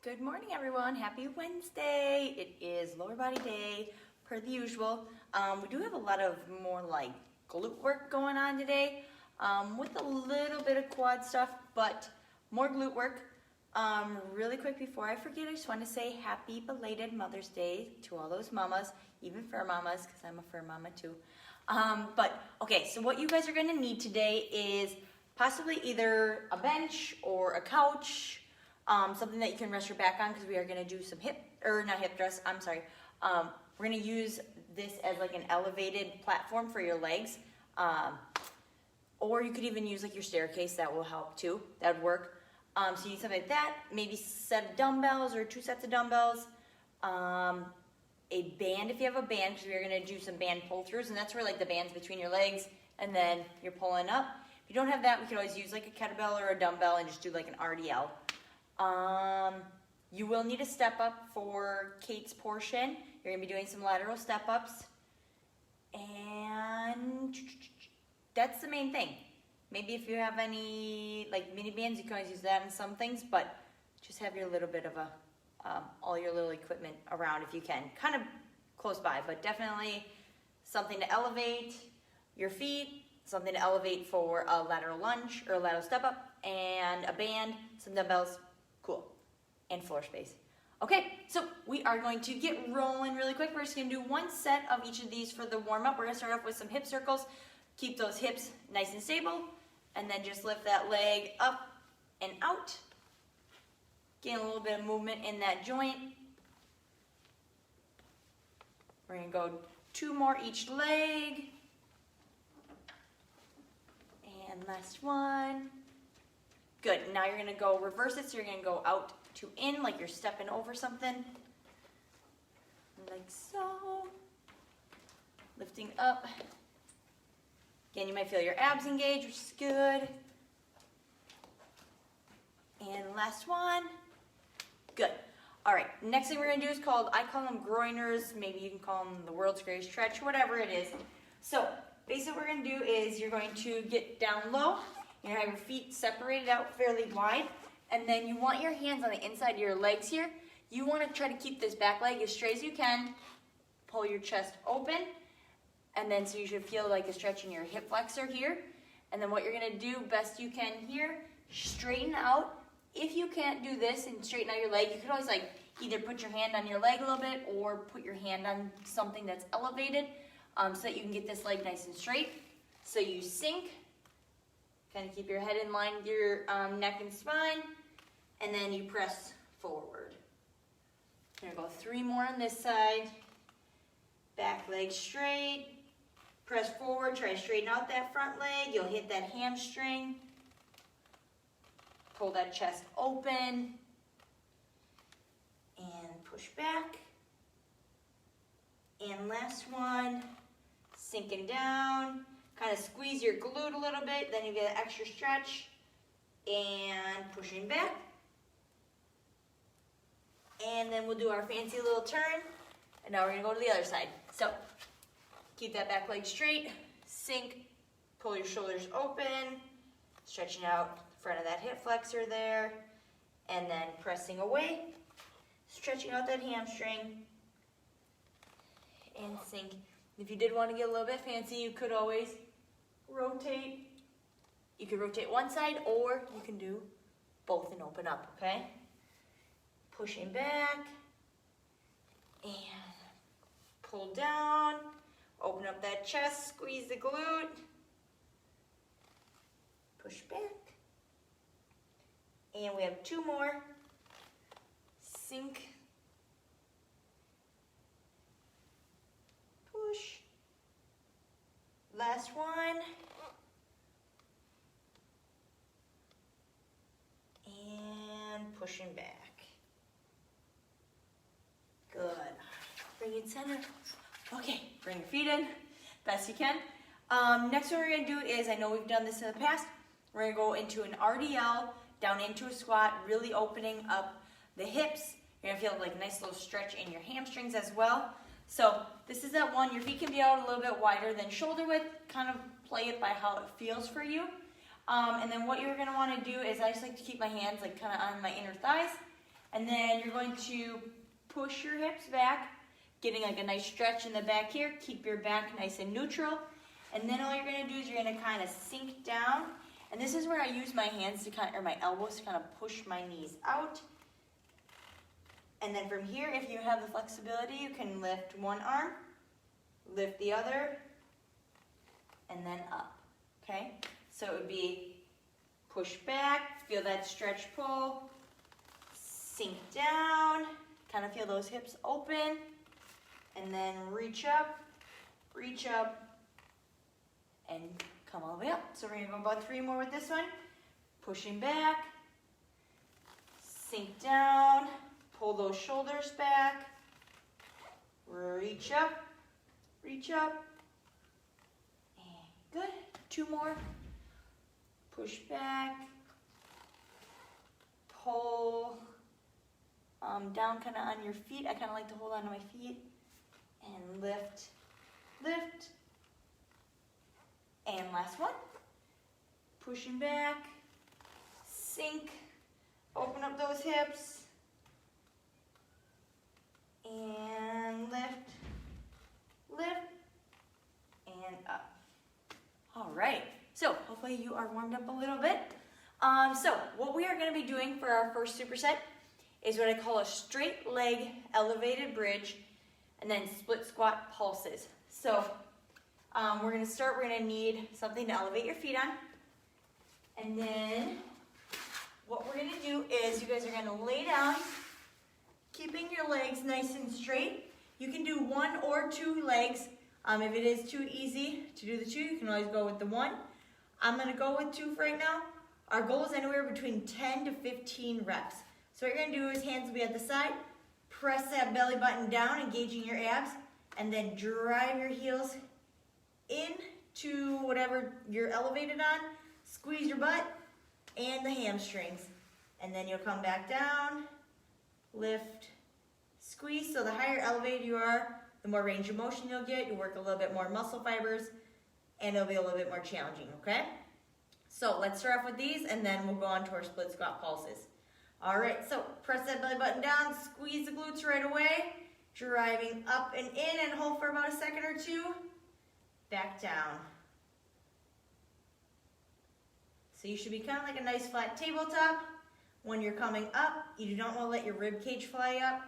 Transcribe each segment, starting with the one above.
Good morning, everyone. Happy Wednesday. It is lower body day, per the usual. We do have a lot of more like glute work going on today, with a little bit of quad stuff, but more glute work. Really quick before I forget, I just want to say happy belated Mother's Day to all those mamas, even fur mamas, because I'm a fur mama too. But okay, so what you guys are going to need today is possibly either a bench or a couch, something that you can rest your back on, because we are going to do some we're going to use this as like an elevated platform for your legs. Or you could even use like your staircase, that will help too. That would work. So you need something like that, maybe a set of dumbbells or 2 sets of dumbbells, a band if you have a band, because we're going to do some band pull-throughs, and that's where like the band's between your legs and then you're pulling up. If you don't have that, we could always use like a kettlebell or a dumbbell and just do like an RDL. You will need a step up for Kate's portion. You're going to be doing some lateral step ups, and that's the main thing. Maybe if you have any like mini bands, you can always use that in some things, but just have your little bit of a all your little equipment around if you can, kind of close by, but definitely something to elevate your feet, something to elevate for a lateral lunge or a lateral step up, and a band, some dumbbells, cool, and floor space. Okay, so we are going to get rolling really quick. We're just going to do 1 set of each of these for the warm up. We're going to start off with some hip circles. Keep those hips nice and stable, and then just lift that leg up and out. Get a little bit of movement in that joint. We're going to go 2 more each leg. And last one. Good. Now you're going to go reverse it, so you're going to go out to in like you're stepping over something. Like so. Lifting up. Again, you might feel your abs engage, which is good. And last one. Good. All right, next thing we're going to do is I call them Groiners. Maybe you can call them the world's greatest stretch, whatever it is. So basically what we're going to do is you're going to get down low. You're going to have your feet separated out fairly wide. And then you want your hands on the inside of your legs here. You want to try to keep this back leg as straight as you can. Pull your chest open. And then so you should feel like a stretch in your hip flexor here. And then what you're going to do best you can here, straighten out. If you can't do this and straighten out your leg, you could always like either put your hand on your leg a little bit or put your hand on something that's elevated, so that you can get this leg nice and straight. So you sink, kind of keep your head in line with your neck and spine, and then you press forward. Here we go, 3 more on this side. Back leg straight. Press forward, try to straighten out that front leg. You'll hit that hamstring. Pull that chest open. And push back. And last one, sinking down. Kind of squeeze your glute a little bit, then you get an extra stretch. And pushing back. And then we'll do our fancy little turn. And now we're going to go to the other side. So keep that back leg straight, sink, pull your shoulders open, stretching out the front of that hip flexor there, and then pressing away, stretching out that hamstring, and sink. If you did want to get a little bit fancy, you could always rotate. You could rotate one side, or you can do both and open up, okay? Pushing back, and pull down, open up that chest, squeeze the glute, push back, and we have 2 more, sink, push, last one, and pushing back. Good. Bring it center. Okay, bring your feet in, best you can. Next one we're going to do is, I know we've done this in the past, we're going to go into an RDL, down into a squat, really opening up the hips. You're going to feel like a nice little stretch in your hamstrings as well. So this is that one, your feet can be out a little bit wider than shoulder width, kind of play it by how it feels for you. And then what you're going to want to do is I just like to keep my hands like kind of on my inner thighs. And then you're going to push your hips back, getting like a nice stretch in the back here. Keep your back nice and neutral. And then all you're going to do is you're going to kind of sink down. And this is where I use my hands to kind of, or my elbows to kind of push my knees out. And then from here, if you have the flexibility, you can lift one arm, lift the other, and then up, okay? So it would be push back, feel that stretch pull, sink down, kind of feel those hips open, and then reach up, and come all the way up. So we're gonna go about 3 more with this one. Pushing back, sink down, pull those shoulders back, reach up, and good. 2 more. Push back, pull down kind of on your feet. I kind of like to hold on to my feet, and lift, and last one. Pushing back, sink, open up those hips, and lift, and up. All right, so hopefully you are warmed up a little bit. So what we are going to be doing for our first superset is what I call a straight leg elevated bridge and then split squat pulses. So we're going to need something to elevate your feet on. And then what we're going to do is you guys are going to lay down, keeping your legs nice and straight. You can do 1 or 2 legs. If it is too easy to do the 2, you can always go with the 1. I'm going to go with 2 for right now. Our goal is anywhere between 10 to 15 reps. So what you're going to do is hands will be at the side. Press that belly button down, engaging your abs, and then drive your heels into whatever you're elevated on. Squeeze your butt and the hamstrings. And then you'll come back down, lift, squeeze. So the higher elevated you are, the more range of motion you'll get. You'll work a little bit more muscle fibers, and it'll be a little bit more challenging, okay? So let's start off with these, and then we'll go on to our split squat pulses. All right, so press that belly button down, squeeze the glutes right away, driving up and in, and hold for about a second or 2. Back down. So you should be kind of like a nice flat tabletop. When you're coming up, you don't want to let your rib cage fly up.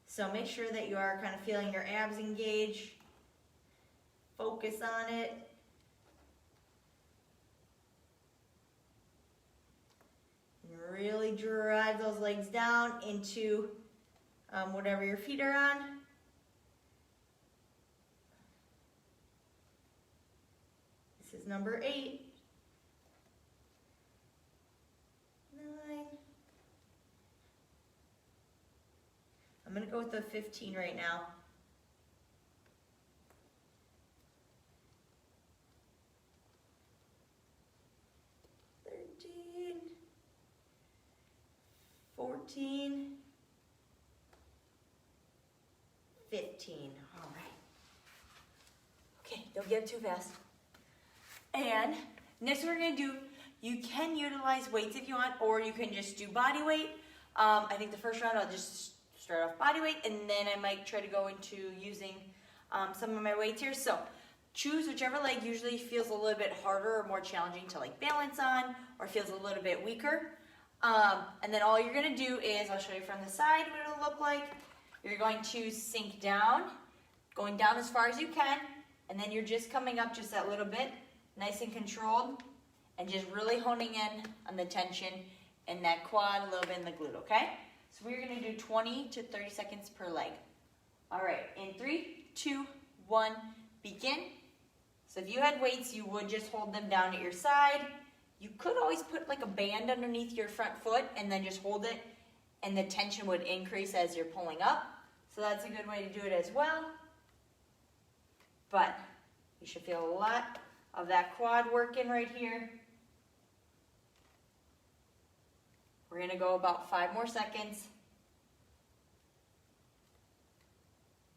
So make sure that you are kind of feeling your abs engage. Focus on it. And really drive those legs down into whatever your feet are on. This is number 8. 9. I'm going to go with the 15 right now. 13, 14, 15. All right. Okay, don't get too fast. And next what we're going to do, you can utilize weights if you want, or you can just do body weight. I think the first round I'll just start off body weight, and then I might try to go into using some of my weights here. So choose whichever leg usually feels a little bit harder or more challenging to like balance on, or feels a little bit weaker. And then all you're going to do is, I'll show you from the side what it'll look like. You're going to sink down, going down as far as you can, and then you're just coming up just that little bit, nice and controlled, and just really honing in on the tension in that quad, a little bit in the glute, okay? So we're going to do 20 to 30 seconds per leg. All right, in 3, 2, 1, begin. So if you had weights, you would just hold them down at your side. You could always put like a band underneath your front foot and then just hold it, and the tension would increase as you're pulling up. So that's a good way to do it as well. But you should feel a lot of that quad working right here. We're going to go about 5 more seconds.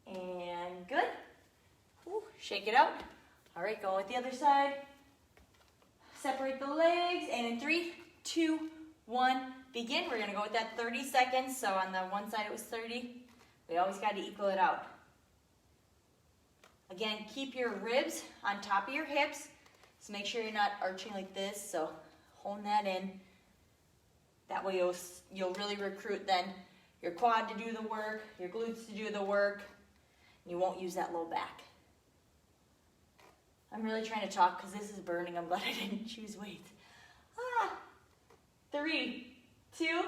And good. Ooh, shake it out. All right, go with the other side. Separate the legs, and in 3, 2, 1, begin. We're gonna go with that 30 seconds. So on the one side it was 30. We always got to equal it out. Again, keep your ribs on top of your hips. So make sure you're not arching like this. So hold that in. That way you'll really recruit then your quad to do the work, your glutes to do the work. You won't use that low back. I'm really trying to talk because this is burning. I'm glad I didn't choose weights. 3, 2,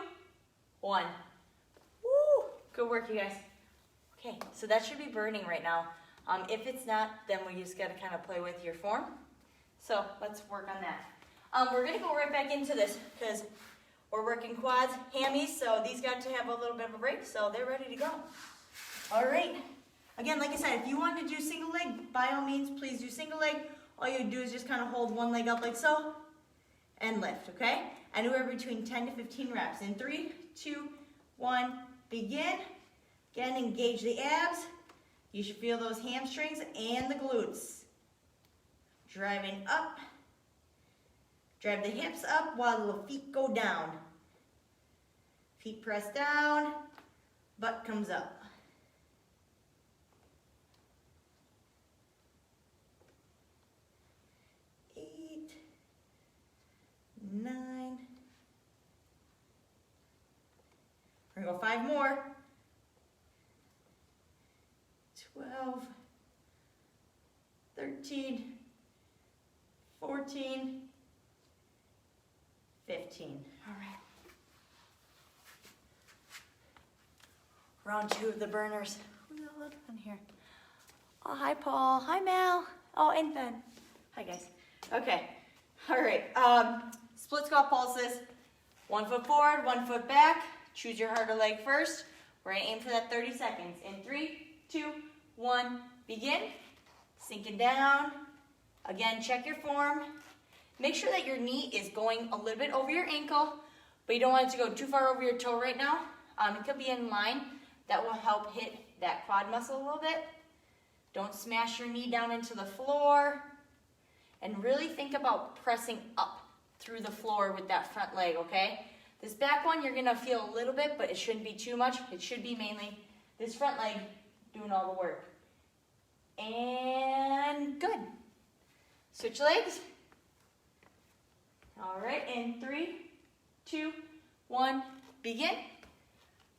1. Woo! Good work, you guys. Okay, so that should be burning right now. If it's not, then we just got to kind of play with your form. So let's work on that. We're going to go right back into this because we're working quads, hammies, so these got to have a little bit of a break, so they're ready to go. All right. Again, like I said, if you want to do single leg, by all means, please do single leg. All you do is just kind of hold one leg up like so and lift, okay? Anywhere between 10 to 15 reps. In 3, 2, 1, begin. Again, engage the abs. You should feel those hamstrings and the glutes. Driving up. Drive the hips up while the feet go down. Feet press down, butt comes up. 8, 9. We're gonna go 5 more. 12, 13, 14, 15. All right. Round 2 of the burners. Who's that little one here? Oh, hi, Paul. Hi, Mal. Oh, and Ben. Hi, guys. Okay. All right. Split squat pulses. 1 foot forward, 1 foot back. Choose your harder leg first. We're going to aim for that 30 seconds. In 3, 2, 1, begin. Sinking down. Again, check your form. Make sure that your knee is going a little bit over your ankle, but you don't want it to go too far over your toe right now. It could be in line. That will help hit that quad muscle a little bit. Don't smash your knee down into the floor. And really think about pressing up through the floor with that front leg, okay? This back one, you're gonna feel a little bit, but it shouldn't be too much. It should be mainly this front leg doing all the work. And good. Switch legs. All right, in 3, 2, 1, begin.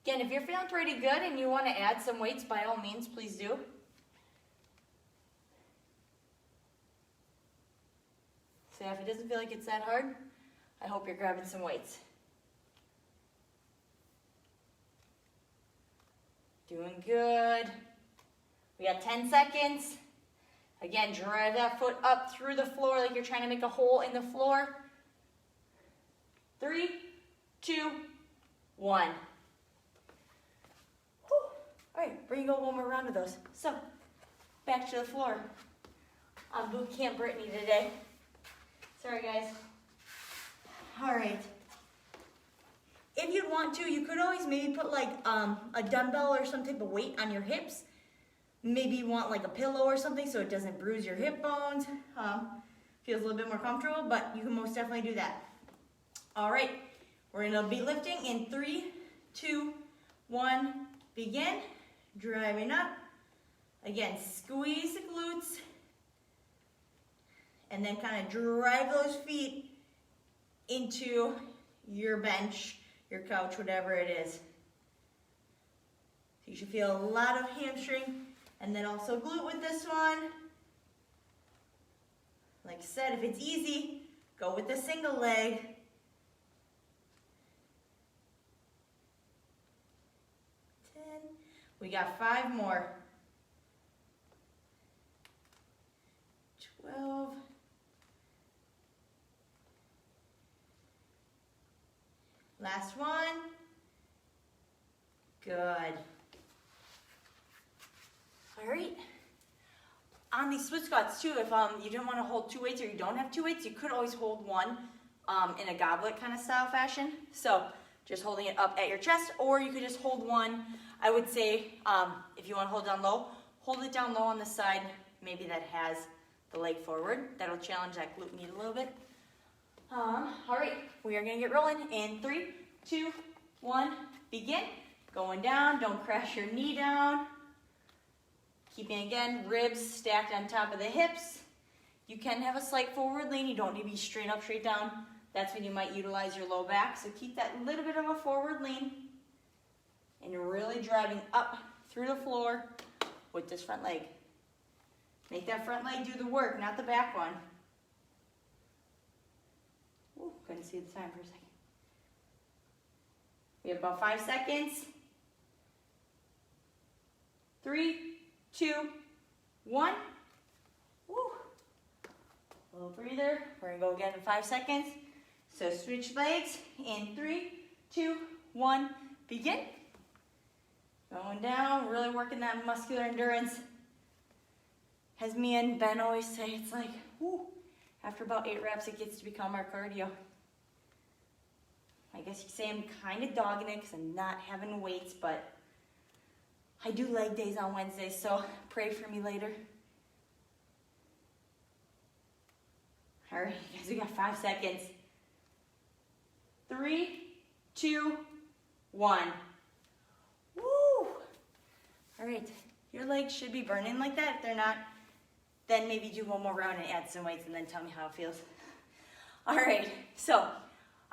Again, if you're feeling pretty good and you want to add some weights, by all means, please do. So if it doesn't feel like it's that hard, I hope you're grabbing some weights. Doing good. We got 10 seconds. Again, drive that foot up through the floor like you're trying to make a hole in the floor. 3, 2, 1. All right, we're gonna go one more round of those. So, back to the floor. On boot camp Brittany today. Sorry, guys. All right. If you'd want to, you could always maybe put like a dumbbell or some type of weight on your hips. Maybe you want like a pillow or something so it doesn't bruise your hip bones. Feels a little bit more comfortable, but you can most definitely do that. All right, we're gonna be lifting in 3, 2, 1, begin. Driving up. Again, squeeze the glutes. And then kind of drive those feet into your bench, your couch, whatever it is. So you should feel a lot of hamstring and then also glute with this one. Like I said, if it's easy, go with the single leg. 10. We got 5 more. 12. Last one. Good. All right. On these split squats too, if you don't want to hold 2 weights or you don't have 2 weights, you could always hold one in a goblet kind of style fashion. So just holding it up at your chest, or you could just hold one. I would say if you want to hold down low, hold it down low on the side, maybe that has the leg forward. That'll challenge that glute med a little bit. All right, we are gonna get rolling in 3, 2, 1, begin. Going down, don't crash your knee down. Keeping, again, ribs stacked on top of the hips. You can have a slight forward lean. You don't need to be straight up, straight down. That's when you might utilize your low back. So keep that little bit of a forward lean. And you're really driving up through the floor with this front leg. Make that front leg do the work, not the back one. Ooh, couldn't see the time for a second. We have about 5 seconds. 3, 2, 1. Woo. A little breather. We're gonna go again in 5 seconds. So switch legs in 3, 2, 1, begin. Going down, really working that muscular endurance. As me and Ben always say, it's like, whoo, after about 8 reps, it gets to become our cardio. I guess you could say I'm kind of dogging it because I'm not having weights, but I do leg days on Wednesdays, so pray for me later. All right, guys, we got 5 seconds. 3, 2, 1. Woo! All right, your legs should be burning like that. If they're not, then maybe do one more round and add some weights and then tell me how it feels. All right, so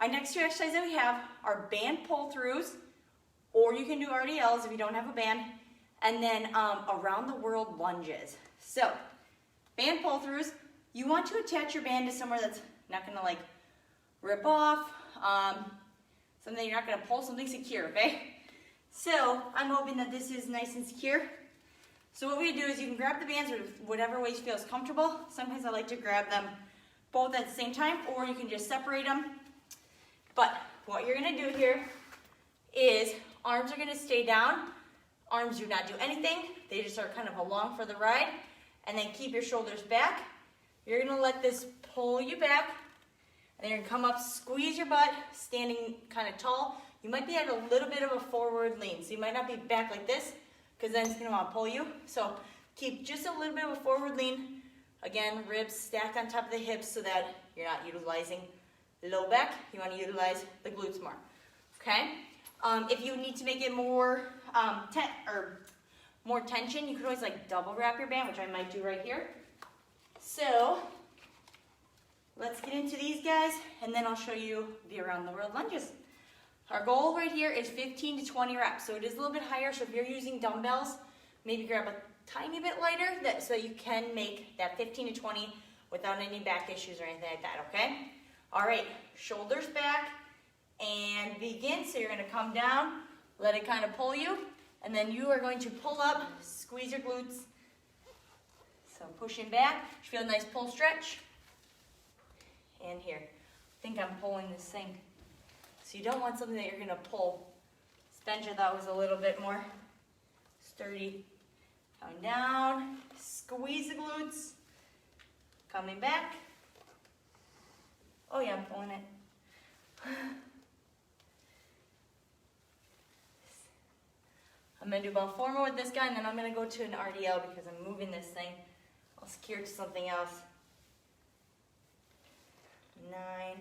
our next 2 exercises that we have are band pull-throughs, or you can do RDLs if you don't have a band, and then around the world lunges. So, band pull-throughs, you want to attach your band to somewhere that's not gonna like rip off, something you're not gonna pull, something secure, okay? So, I'm hoping that this is nice and secure. So what we do is you can grab the bands with whatever way you feel is comfortable. Sometimes I like to grab them both at the same time, or you can just separate them. But what you're gonna do here is arms are gonna stay down. Arms do not do anything. They just are kind of along for the ride. And then keep your shoulders back. You're gonna let this pull you back. And then you're gonna come up, squeeze your butt, standing kind of tall. You might be at a little bit of a forward lean. So you might not be back like this, because then it's gonna want to pull you. So keep just a little bit of a forward lean. Again, ribs stacked on top of the hips so that you're not utilizing low back. You want to utilize the glutes more. Okay? If you need to make it more more tension, you could always like double wrap your band, which I might do right here. So let's get into these guys, and then I'll show you the around the world lunges. Our goal right here is 15 to 20 reps, so it is a little bit higher. So if you're using dumbbells, maybe grab a tiny bit lighter so you can make that 15 to 20 without any back issues or anything like that, okay? All right, shoulders back and begin. So you're gonna come down, let it kind of pull you, and then you are going to pull up, squeeze your glutes. So pushing back, feel a nice pull stretch. And here, I think I'm pulling this thing. So you don't want something that you're gonna pull. This bench I thought was a little bit more sturdy. Coming down, squeeze the glutes. Coming back. Oh yeah, I'm pulling it. I'm gonna do about 4 more with this guy, and then I'm gonna go to an RDL because I'm moving this thing. I'll secure it to something else. 9,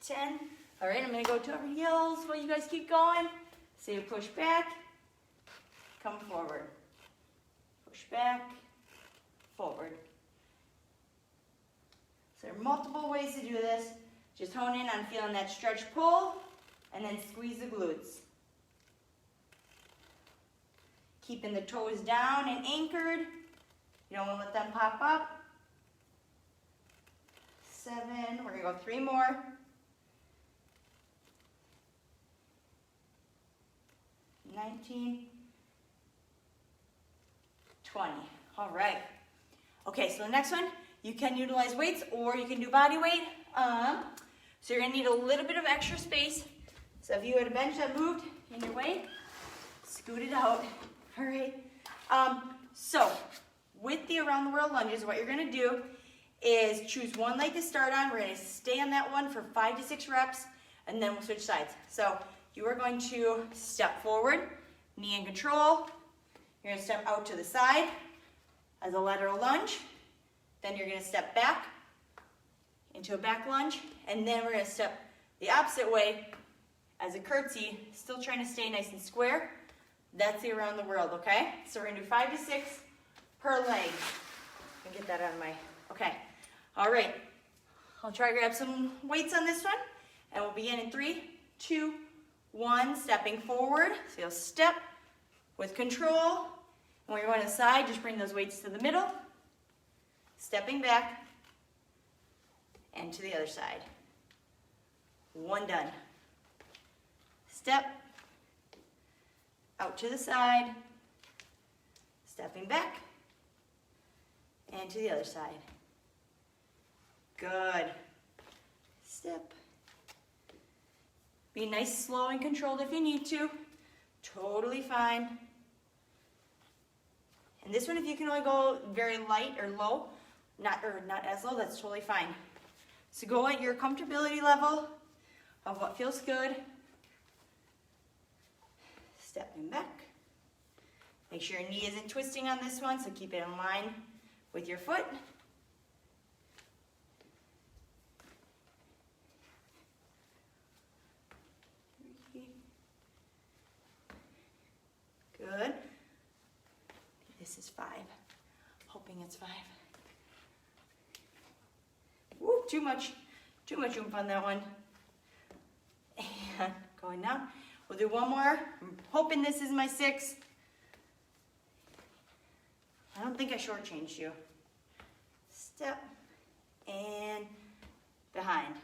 10. All right, I'm gonna go to RDLs while you guys keep going. So you push back, come forward. Push back, forward. So there are multiple ways to do this. Just hone in on feeling that stretch pull, and then squeeze the glutes. Keeping the toes down and anchored. You don't want to let them pop up. 7, we're gonna go 3 more. 19, 20. All right. Okay, so the next one, you can utilize weights or you can do body weight. So you're gonna need a little bit of extra space. So if you had a bench that moved in your way, scoot it out. All right. So with the around the world lunges, what you're gonna do is choose one leg to start on. We're gonna stay on that one for 5 to 6 reps, and then we'll switch sides. So you are going to step forward, knee in control. You're gonna step out to the side as a lateral lunge. Then you're gonna step back into a back lunge, and then we're gonna step the opposite way as a curtsy, still trying to stay nice and square. That's the around the world, okay? So we're gonna do 5 to 6 per leg. Let me get that out of my, okay. All right, I'll try to grab some weights on this one, and we'll begin in 3, 2, 1, stepping forward. So you'll step with control. When you're going to the side, just bring those weights to the middle, stepping back, and to the other side. 1 done. Step, out to the side, stepping back, and to the other side. Good. Step. Be nice, slow, and controlled if you need to. Totally fine. And this one, if you can only go very light or low, not as low, that's totally fine. So go at your comfortability level of what feels good. Stepping back. Make sure your knee isn't twisting on this one, so keep it in line with your foot. Good. This is 5. Hoping it's 5. Woo, too much oomph on that one. And going now. We'll do one more. I'm hoping this is my 6. I don't think I shortchanged you. Step and behind.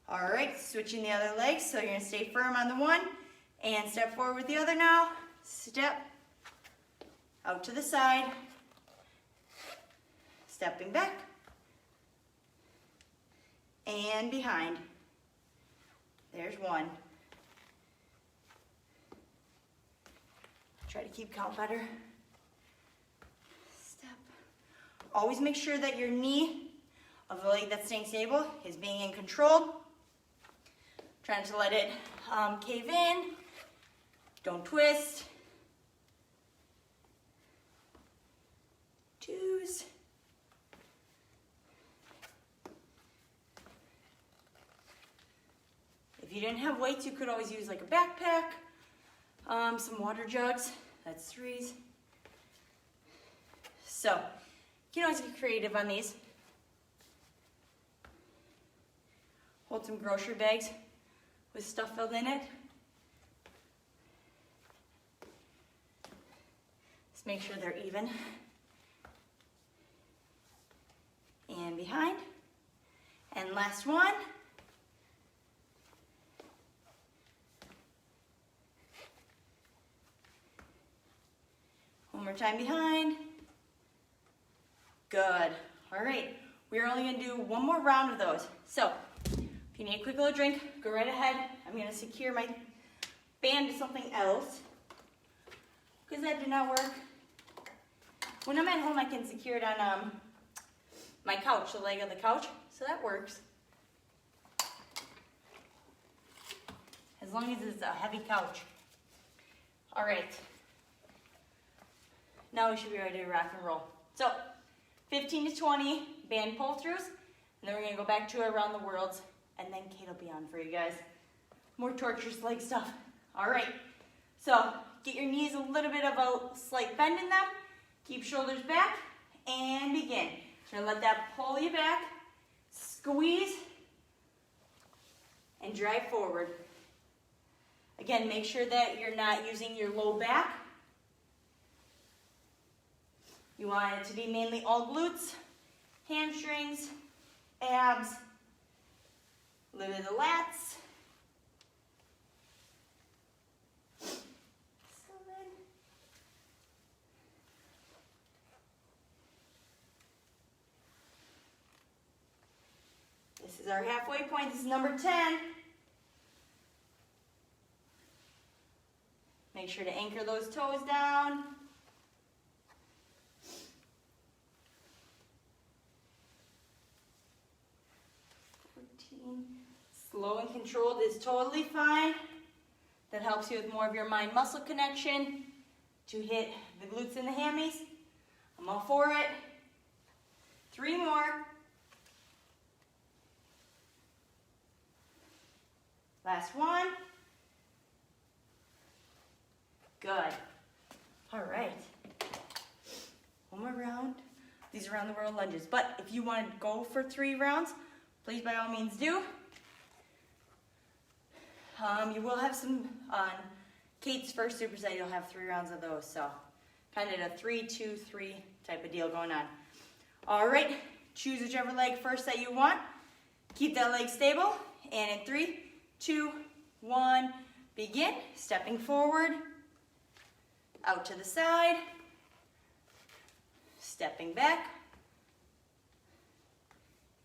All right, switching the other leg. So you're gonna stay firm on the one and step forward with the other now. Step out to the side, stepping back, and behind. There's 1. Try to keep count better. Step. Always make sure that your knee of the leg that's staying stable is being in control. Trying to let it cave in. Don't twist. 2s. If you didn't have weights, you could always use like a backpack, some water jugs. That's 3s. So you can always get creative on these. Hold some grocery bags with stuff filled in it. Just make sure they're even. And behind. And last one. One more time behind. Good. All right. We're only going to do one more round of those. So, if you need a quick little drink, go right ahead. I'm going to secure my band to something else because that did not work. When I'm at home, I can secure it on my couch, the leg of the couch, so that works. As long as it's a heavy couch. All right. Now we should be ready to rock and roll. So, 15 to 20 band pull-throughs, and then we're gonna go back to around the worlds, and then Kate will be on for you guys. More torturous leg stuff. All right. So, get your knees a little bit of a slight bend in them. Keep shoulders back, and begin. So let that pull you back, squeeze, and drive forward. Again, make sure that you're not using your low back. You want it to be mainly all glutes, hamstrings, abs, a little bit of the lats. This is our halfway point. This is number 10. Make sure to anchor those toes down. Slow and controlled is totally fine. That helps you with more of your mind-muscle connection to hit the glutes and the hammies. I'm all for it. 3 more. Last one. Good. All right. One more round. These are around the world lunges. But if you want to go for 3 rounds, please by all means do. You will have some on Kate's first superset. You'll have 3 rounds of those. So kind of a 3-2-3 type of deal going on. All right. Choose whichever leg first that you want. Keep that leg stable. And in 3, 2, 1, begin. Stepping forward. Out to the side. Stepping back.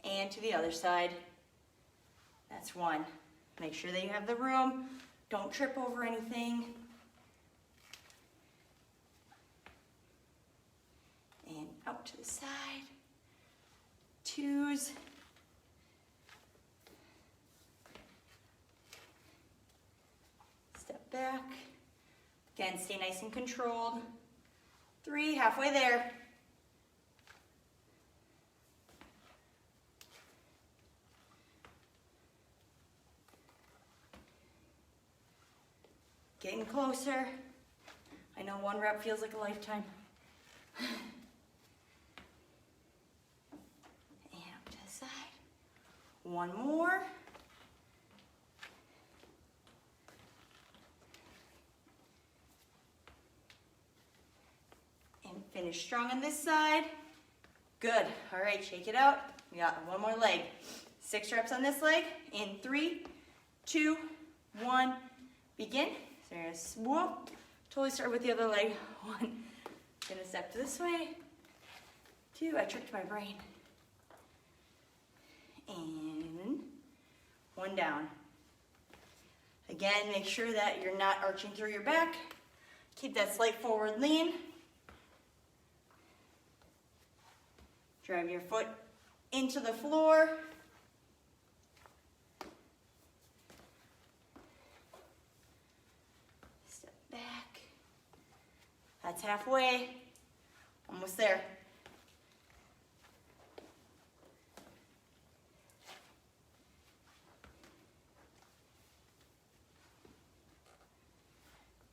And to the other side. That's 1. Make sure that you have the room. Don't trip over anything. And out to the side. 2s. Step back. Again, stay nice and controlled. 3, halfway there. Getting closer. I know 1 rep feels like a lifetime. And up to the side. 1 more. And finish strong on this side. Good. All right, shake it out. We got 1 more leg. 6 reps on this leg. In 3, 2, 1, begin. So you're gonna swoop. Totally start with the other leg. 1. Gonna step this way. 2. I tricked my brain. And 1 down. Again, make sure that you're not arching through your back. Keep that slight forward lean. Drive your foot into the floor. Step back. That's halfway. Almost there.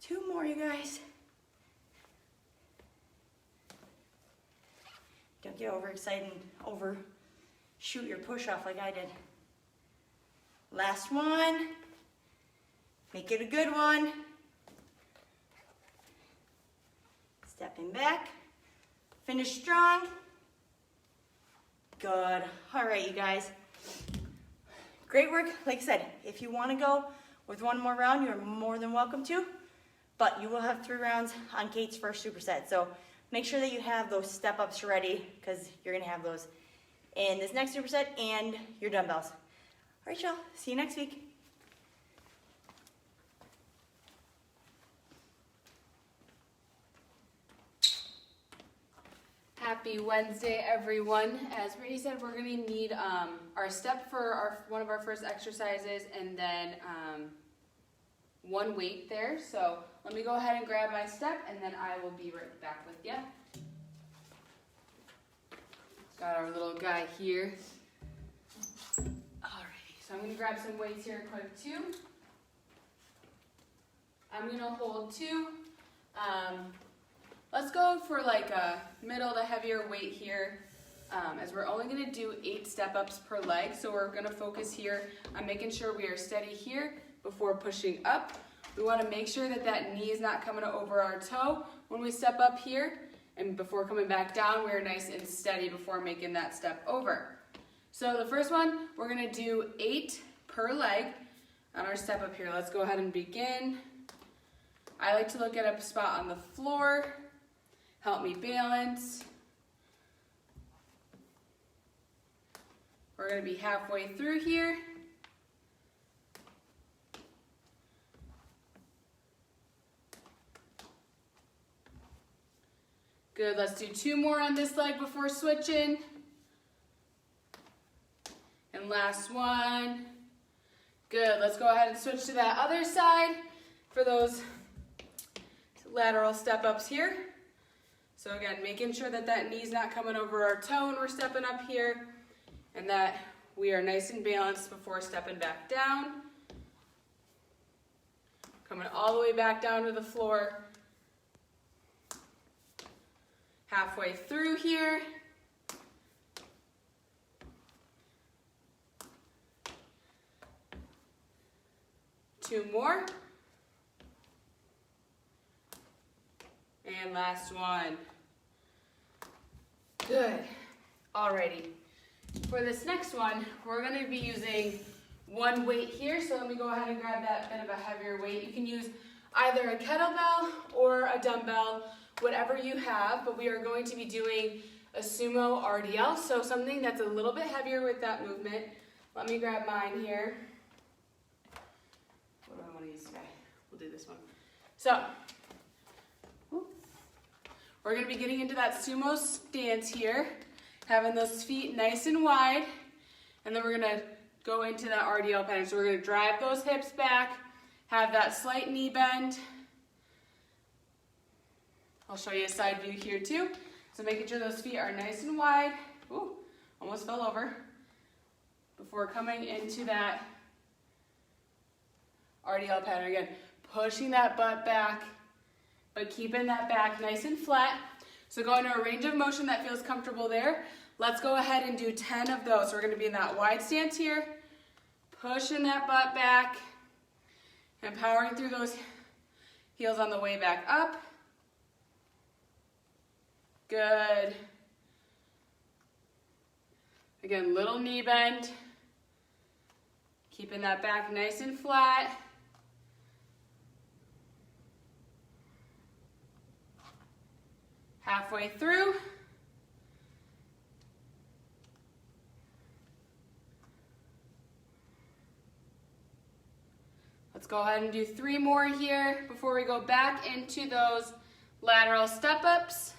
Two more, you guys. Don't get overexcited and overshoot your push off like I did. Last one. Make it a good one. Stepping back. Finish strong. Good. All right, you guys. Great work. Like I said, if you want to go with 1 more round, you're more than welcome to. But you will have 3 rounds on Kate's first superset. So make sure that you have those step ups ready because you're going to have those in this next superset and your dumbbells. All right, y'all. See you next week. Happy Wednesday, everyone. As Brittany said, we're going to need our step for one of our first exercises and then 1 weight there. So let me go ahead and grab my step and then I will be right back with you. Got our little guy here. Alrighty, so I'm going to grab some weights here quick too. I'm going to hold 2. Let's go for like a middle to heavier weight here, as we're only going to do 8 step ups per leg. So we're going to focus here on making sure we are steady here before pushing up. We want to make sure that that knee is not coming over our toe when we step up here. And before coming back down, we're nice and steady before making that step over. So the first one, we're going to do 8 per leg on our step up here. Let's go ahead and begin. I like to look at a spot on the floor. Help me balance. We're going to be halfway through here. Good, let's do 2 more on this leg before switching. And last one. Good, let's go ahead and switch to that other side for those lateral step ups here. So again, making sure that that knee's not coming over our toe when we're stepping up here and that we are nice and balanced before stepping back down. Coming all the way back down to the floor. Halfway through here. Two more. And last one. Good. Alrighty. For this next one, we're going to be using one weight here. So let me go ahead and grab that bit of a heavier weight. You can use either a kettlebell or a dumbbell, whatever you have, but we are going to be doing a Sumo RDL, so something that's a little bit heavier with that movement. Let me grab mine here. What do I want to use today? We'll do this one. So, we're going to be getting into that sumo stance here, having those feet nice and wide, and then we're going to go into that RDL pattern. So we're going to drive those hips back, have that slight knee bend. I'll show you a side view here too. So making sure those feet are nice and wide. Ooh, almost fell over. Before coming into that RDL pattern again. Pushing that butt back, but keeping that back nice and flat. So go into a range of motion that feels comfortable there. Let's go ahead and do 10 of those. So we're going to be in that wide stance here, pushing that butt back, and powering through those heels on the way back up. Good. Again, little knee bend. Keeping that back nice and flat. Halfway through. Let's go ahead and do 3 more here before we go back into those lateral step ups.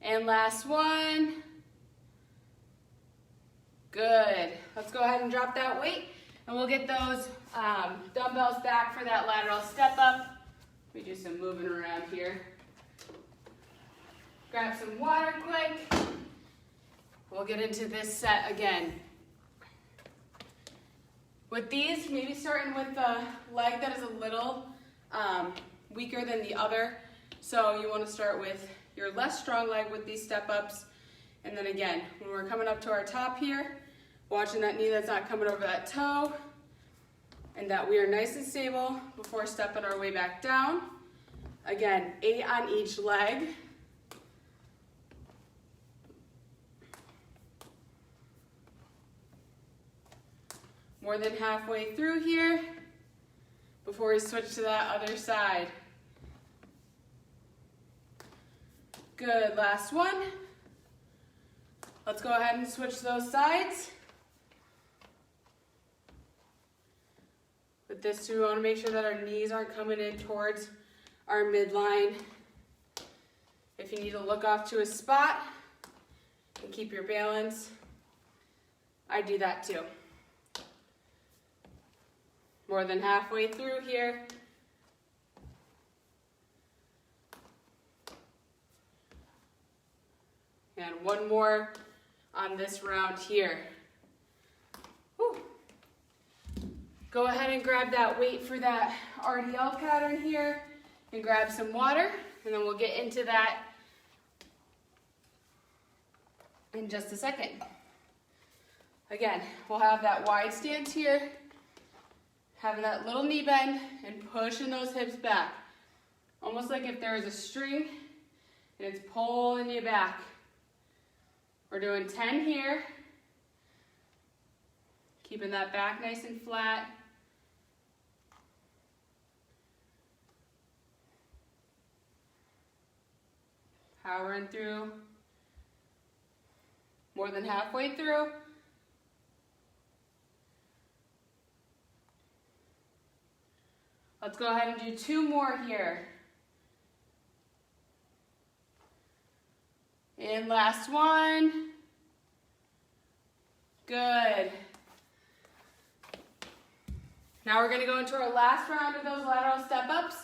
And last one. Good. Let's go ahead and drop that weight, and we'll get those dumbbells back for that lateral step up. Let me do some moving around here. Grab some water quick. We'll get into this set again. With these, maybe starting with the leg that is a little weaker than the other. So you want to start with your less strong leg with these step ups. And then again, when we're coming up to our top here, watching that knee that's not coming over that toe, and that we are nice and stable before stepping our way back down. Again, 8 on each leg. More than halfway through here before we switch to that other side. Good, last one. Let's go ahead and switch those sides. With this too, we want to make sure that our knees aren't coming in towards our midline. If you need to look off to a spot and keep your balance, I do that too. More than halfway through here. And one more on this round here. Whew. Go ahead and grab that weight for that RDL pattern here and grab some water, and then we'll get into that in just a second. Again, we'll have that wide stance here, having that little knee bend and pushing those hips back. Almost like if there was a string and it's pulling you back. We're doing 10 here. Keeping that back nice and flat. Powering through. More than halfway through. Let's go ahead and do 2 more here. And last one. Good. Now we're going to go into our last round of those lateral step ups.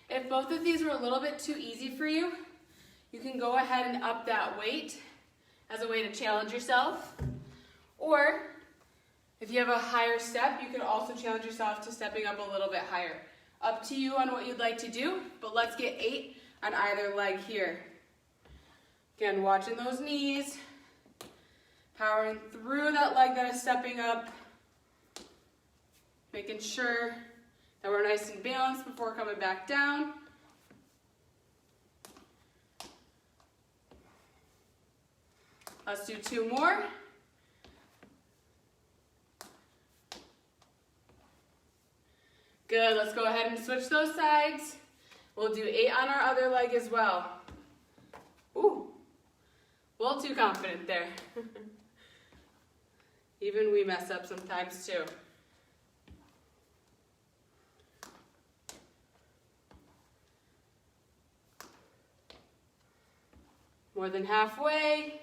If both of these were a little bit too easy for you, you can go ahead and up that weight as a way to challenge yourself. Or If you have a higher step, you can also challenge yourself to stepping up a little bit higher. Up to you on what you'd like to do, but let's get 8 on either leg here. Again, watching those knees, powering through that leg that is stepping up, making sure that we're nice and balanced before coming back down. Let's do 2 more. Good, let's go ahead and switch those sides. We'll do 8 on our other leg as well. Ooh, a little too confident there. Even we mess up sometimes too. More than halfway.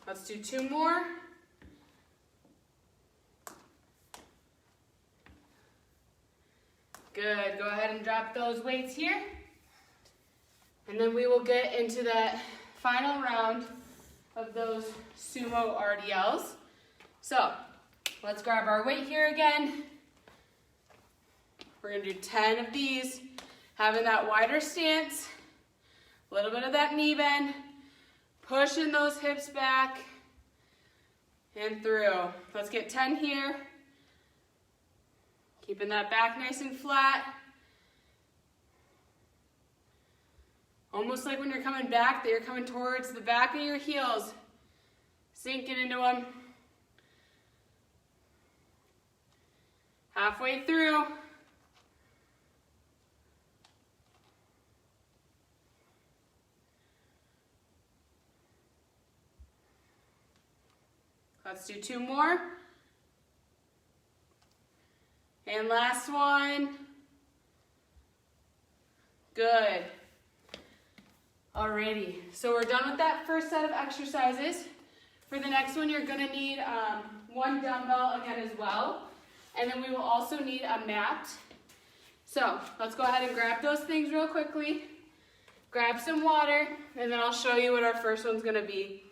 Let's do 2 more. Good, go ahead and drop those weights here. And then we will get into that final round of those Sumo RDLs. So, let's grab our weight here again. We're gonna do 10 of these, having that wider stance, a little bit of that knee bend, pushing those hips back and through. Let's get 10 here. Keeping that back nice and flat. Almost like when you're coming back, that you're coming towards the back of your heels. Sinking into them. Halfway through. Let's do 2 more. And last one. Good. Alrighty, so we're done with that first set of exercises. For the next one, you're gonna need 1 dumbbell again as well. And then we will also need a mat. So let's go ahead and grab those things real quickly. Grab some water, and then I'll show you what our first one's gonna be.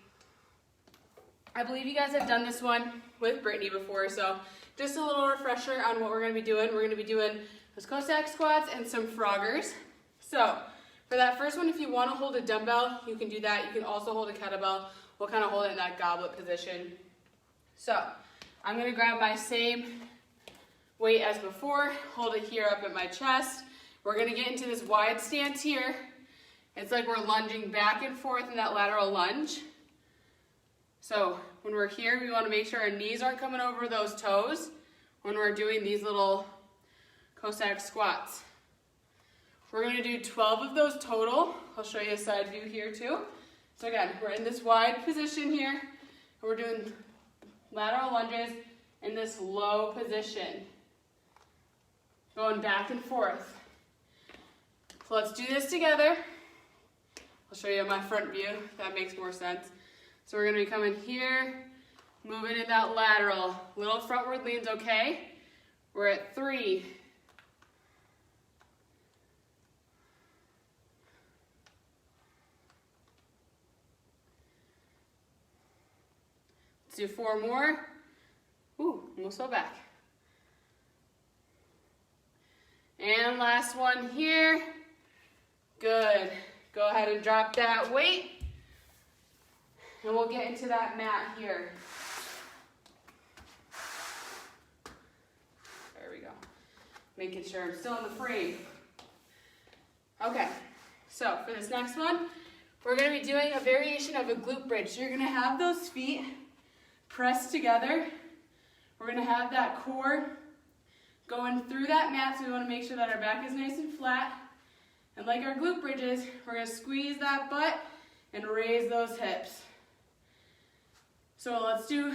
I believe you guys have done this one with Brittany before, so just a little refresher on what we're going to be doing. We're going to be doing those Cossack Squats and some Froggers. So for that first one, if you want to hold a dumbbell, you can do that. You can also hold a kettlebell. We'll kind of hold it in that goblet position. So I'm going to grab my same weight as before, hold it here up at my chest. We're going to get into this wide stance here. It's like we're lunging back and forth in that lateral lunge. So when we're here, we want to make sure our knees aren't coming over those toes when we're doing these little Cossack squats. We're going to do 12 of those total. I'll show you a side view here too. So again, we're in this wide position here, and we're doing lateral lunges in this low position, going back and forth. So let's do this together. I'll show you my front view, if that makes more sense. So we're going to be coming here, moving in that lateral. Little frontward lean's okay. We're at 3. Let's do 4 more. Ooh, almost fell back. And last one here. Good. Go ahead and drop that weight. And we'll get into that mat here. There we go. Making sure I'm still in the frame. Okay, so for this next one, we're going to be doing a variation of a glute bridge. So you're going to have those feet pressed together. We're going to have that core going through that mat, so we want to make sure that our back is nice and flat. And like our glute bridges, we're going to squeeze that butt and raise those hips. So let's do,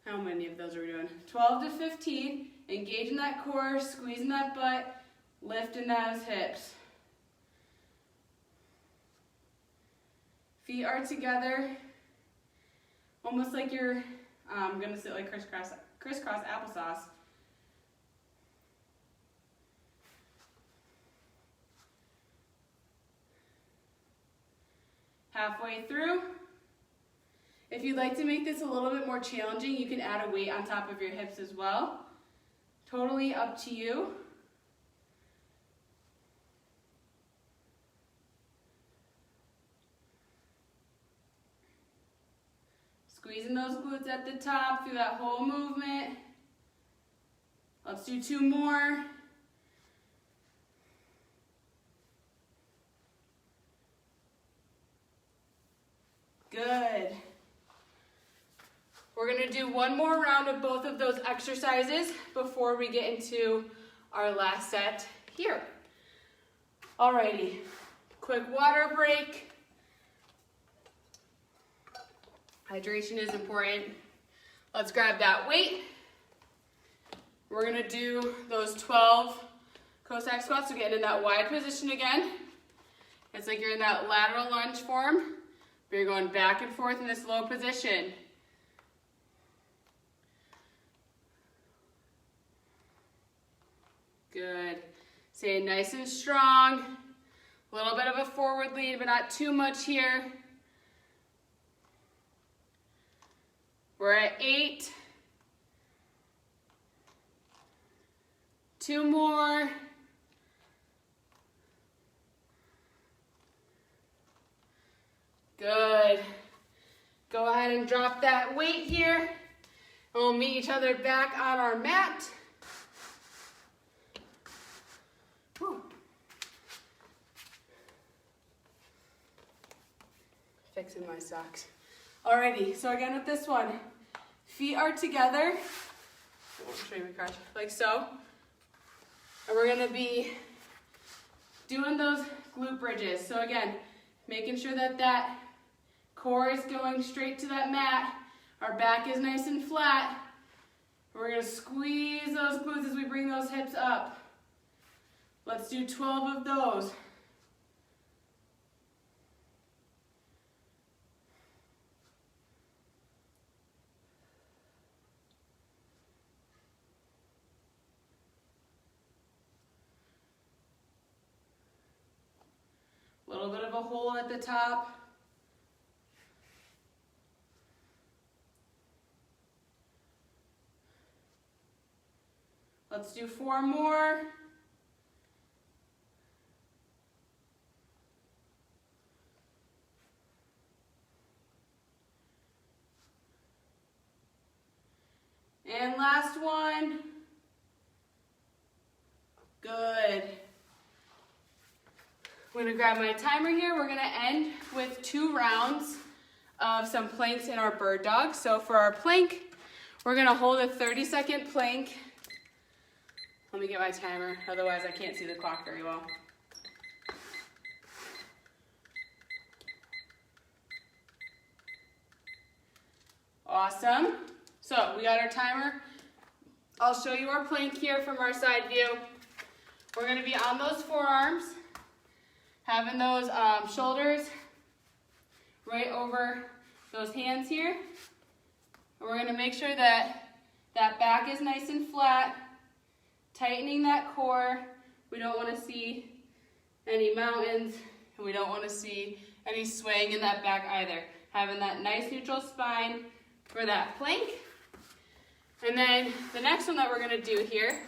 how many of those are we doing? 12 to 15, engaging that core, squeezing that butt, lifting those hips. Feet are together, almost like you're gonna sit like crisscross applesauce. Halfway through. If you'd like to make this a little bit more challenging, you can add a weight on top of your hips as well. Totally up to you. Squeezing those glutes at the top through that whole movement. Let's do 2 more. Good. We're gonna do 1 more round of both of those exercises before we get into our last set here. Alrighty, quick water break. Hydration is important. Let's grab that weight. We're gonna do those 12 Cossack squats. So get in that wide position again. It's like you're in that lateral lunge form, but you're going back and forth in this low position. Good. Stay nice and strong. A little bit of a forward lead, but not too much here. We're at 8. 2 more. Good. Go ahead and drop that weight here. And we'll meet each other back on our mat. Whew. Fixing my socks. Alrighty, so again with this one, feet are together. I'll show you like so. And we're gonna be doing those glute bridges. So again, making sure that that core is going straight to that mat. Our back is nice and flat. We're gonna squeeze those glutes as we bring those hips up. Let's do 12 of those. A little bit of a hole at the top. Let's do 4 more. And last one. Good. I'm gonna grab my timer here. We're gonna end with 2 rounds of some planks in our bird dog. So for our plank, we're gonna hold a 30-second plank. Let me get my timer, otherwise I can't see the clock very well. Awesome. So we got our timer. I'll show you our plank here from our side view. We're gonna be on those forearms, having those shoulders right over those hands here. And we're gonna make sure that that back is nice and flat, tightening that core. We don't wanna see any mountains, and we don't wanna see any swaying in that back either. Having that nice neutral spine for that plank. And then the next one that we're gonna do here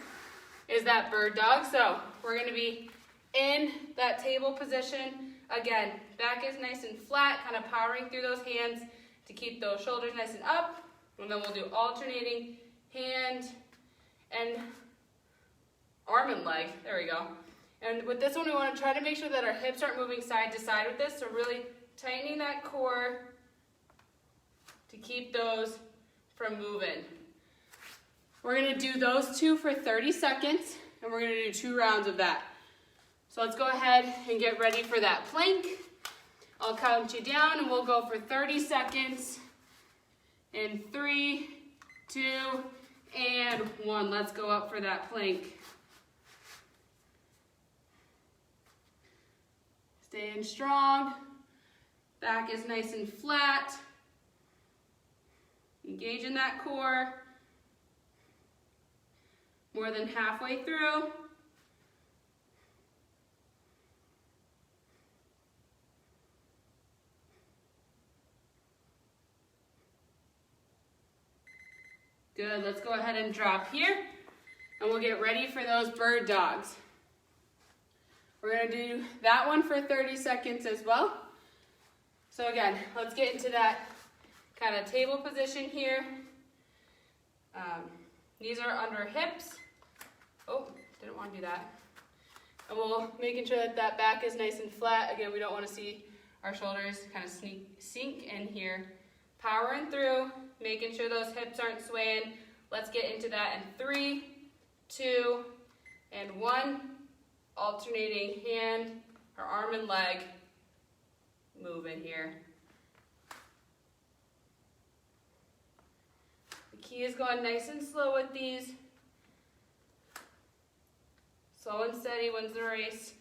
is that bird dog. So we're gonna be in that table position. Again, back is nice and flat, kind of powering through those hands to keep those shoulders nice and up. And then we'll do alternating hand and arm and leg. There we go. And with this one, we want to try to make sure that our hips aren't moving side to side with this. So really tightening that core to keep those from moving. We're going to do those 2 for 30 seconds, and we're going to do 2 rounds of that. So let's go ahead and get ready for that plank. I'll count you down, and we'll go for 30 seconds. In 3, 2, and 1. Let's go up for that plank. Staying strong. Back is nice and flat. Engaging that core. More than halfway through. Good, let's go ahead and drop here, and we'll get ready for those bird dogs. We're gonna do that one for 30 seconds as well. So again, let's get into that kind of table position here. Knees are under hips. Oh, didn't want to do that. And we'll making sure that that back is nice and flat. Again, we don't want to see our shoulders kind of sink in here. Powering through, making sure those hips aren't swaying. Let's get into that in 3, 2, and 1. Alternating hand or arm and leg moving here. The key is going nice and slow with these. Slow and steady wins the race.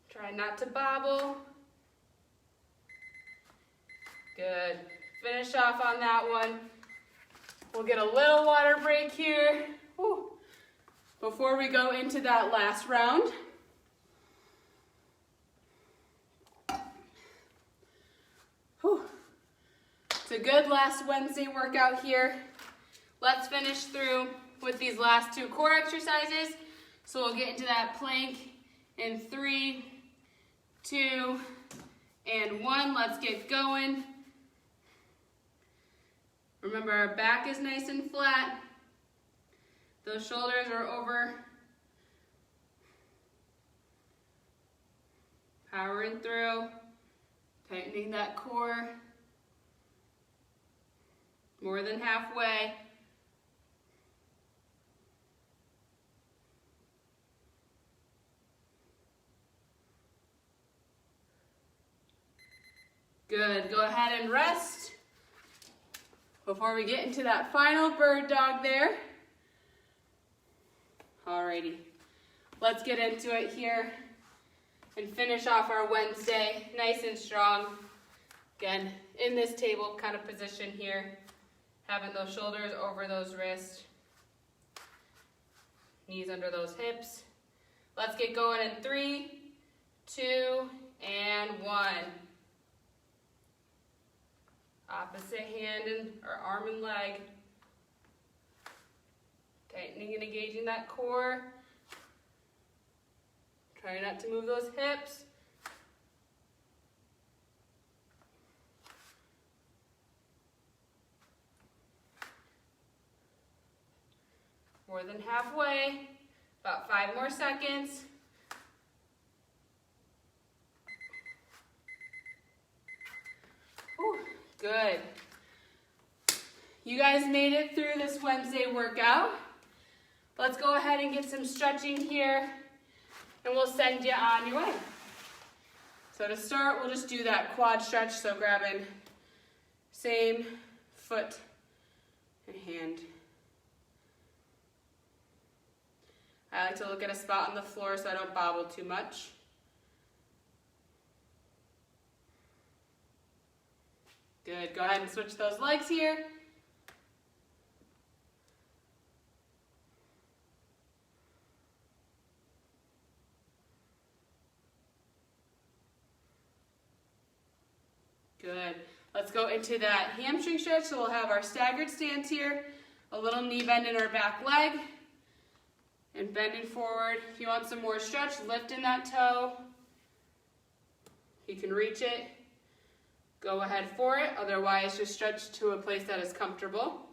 Try not to bobble. Good. Finish off on that one. We'll get a little water break here. Whew. Before we go into that last round. Whew. It's a good last Wednesday workout here. Let's finish through with these last 2 core exercises. So we'll get into that plank in 3, 2, and 1. Let's get going. Remember, our back is nice and flat. Those shoulders are over. Powering through. Tightening that core. More than halfway. Good. Go ahead and rest before we get into that final bird dog there. Alrighty, let's get into it here and finish off our Wednesday nice and strong. Again, in this table kind of position here, having those shoulders over those wrists, knees under those hips. Let's get going in 3, 2, and 1. Opposite hand or arm and leg. Tightening and engaging that core. Try not to move those hips. More than halfway. About 5 more seconds. Whew. Good. You guys made it through this Wednesday workout. Let's go ahead and get some stretching here, and we'll send you on your way. So to start, we'll just do that quad stretch, so grabbing same foot and hand. I like to look at a spot on the floor so I don't bobble too much. Good, go ahead and switch those legs here. Good, let's go into that hamstring stretch. So we'll have our staggered stance here, a little knee bend in our back leg, and bending forward. If you want some more stretch, lift in that toe. You can reach it. Go ahead for it, otherwise just stretch to a place that is comfortable.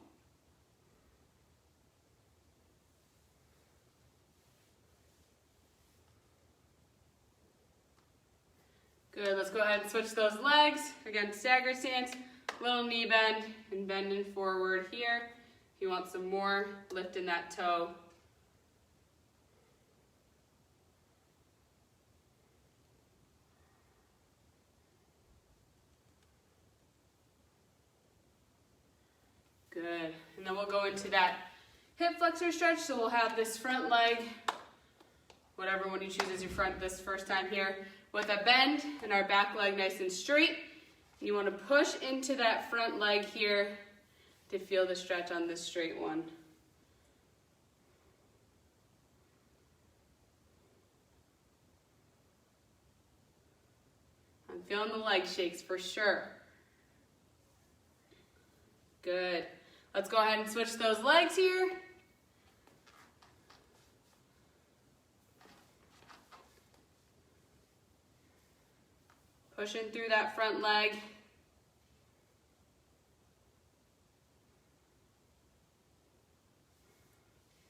Good, let's go ahead and switch those legs. Again, staggered stance, little knee bend, and bending forward here. If you want some more, lift in that toe. Good, and then we'll go into that hip flexor stretch. So we'll have this front leg, whatever one you choose as your front this first time here, with a bend and our back leg nice and straight. You want to push into that front leg here to feel the stretch on this straight one. feeling the leg shakes for sure. Good. Let's go ahead and switch those legs here. Pushing through that front leg.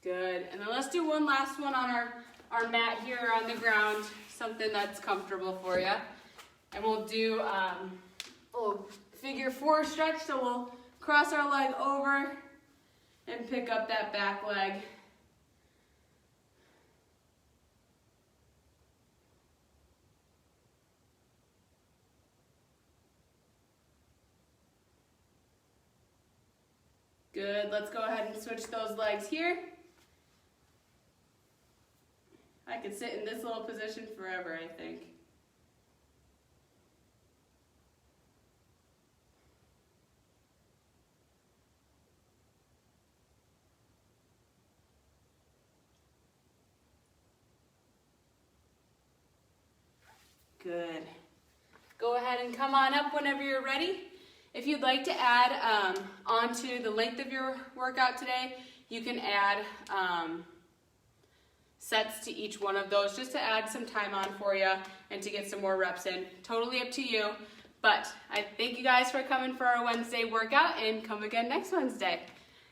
Good. And then let's do one last one on our mat here on the ground, something that's comfortable for you. And we'll do a little figure 4 stretch, so we'll cross our leg over and pick up that back leg. Good, let's go ahead and switch those legs here. I could sit in this little position forever, I think. Good. Go ahead and come on up whenever you're ready. If you'd like to add onto the length of your workout today, you can add sets to each one of those just to add some time on for you and to get some more reps in. Totally up to you. But I thank you guys for coming for our Wednesday workout, and come again next Wednesday.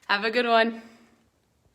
Have a good one.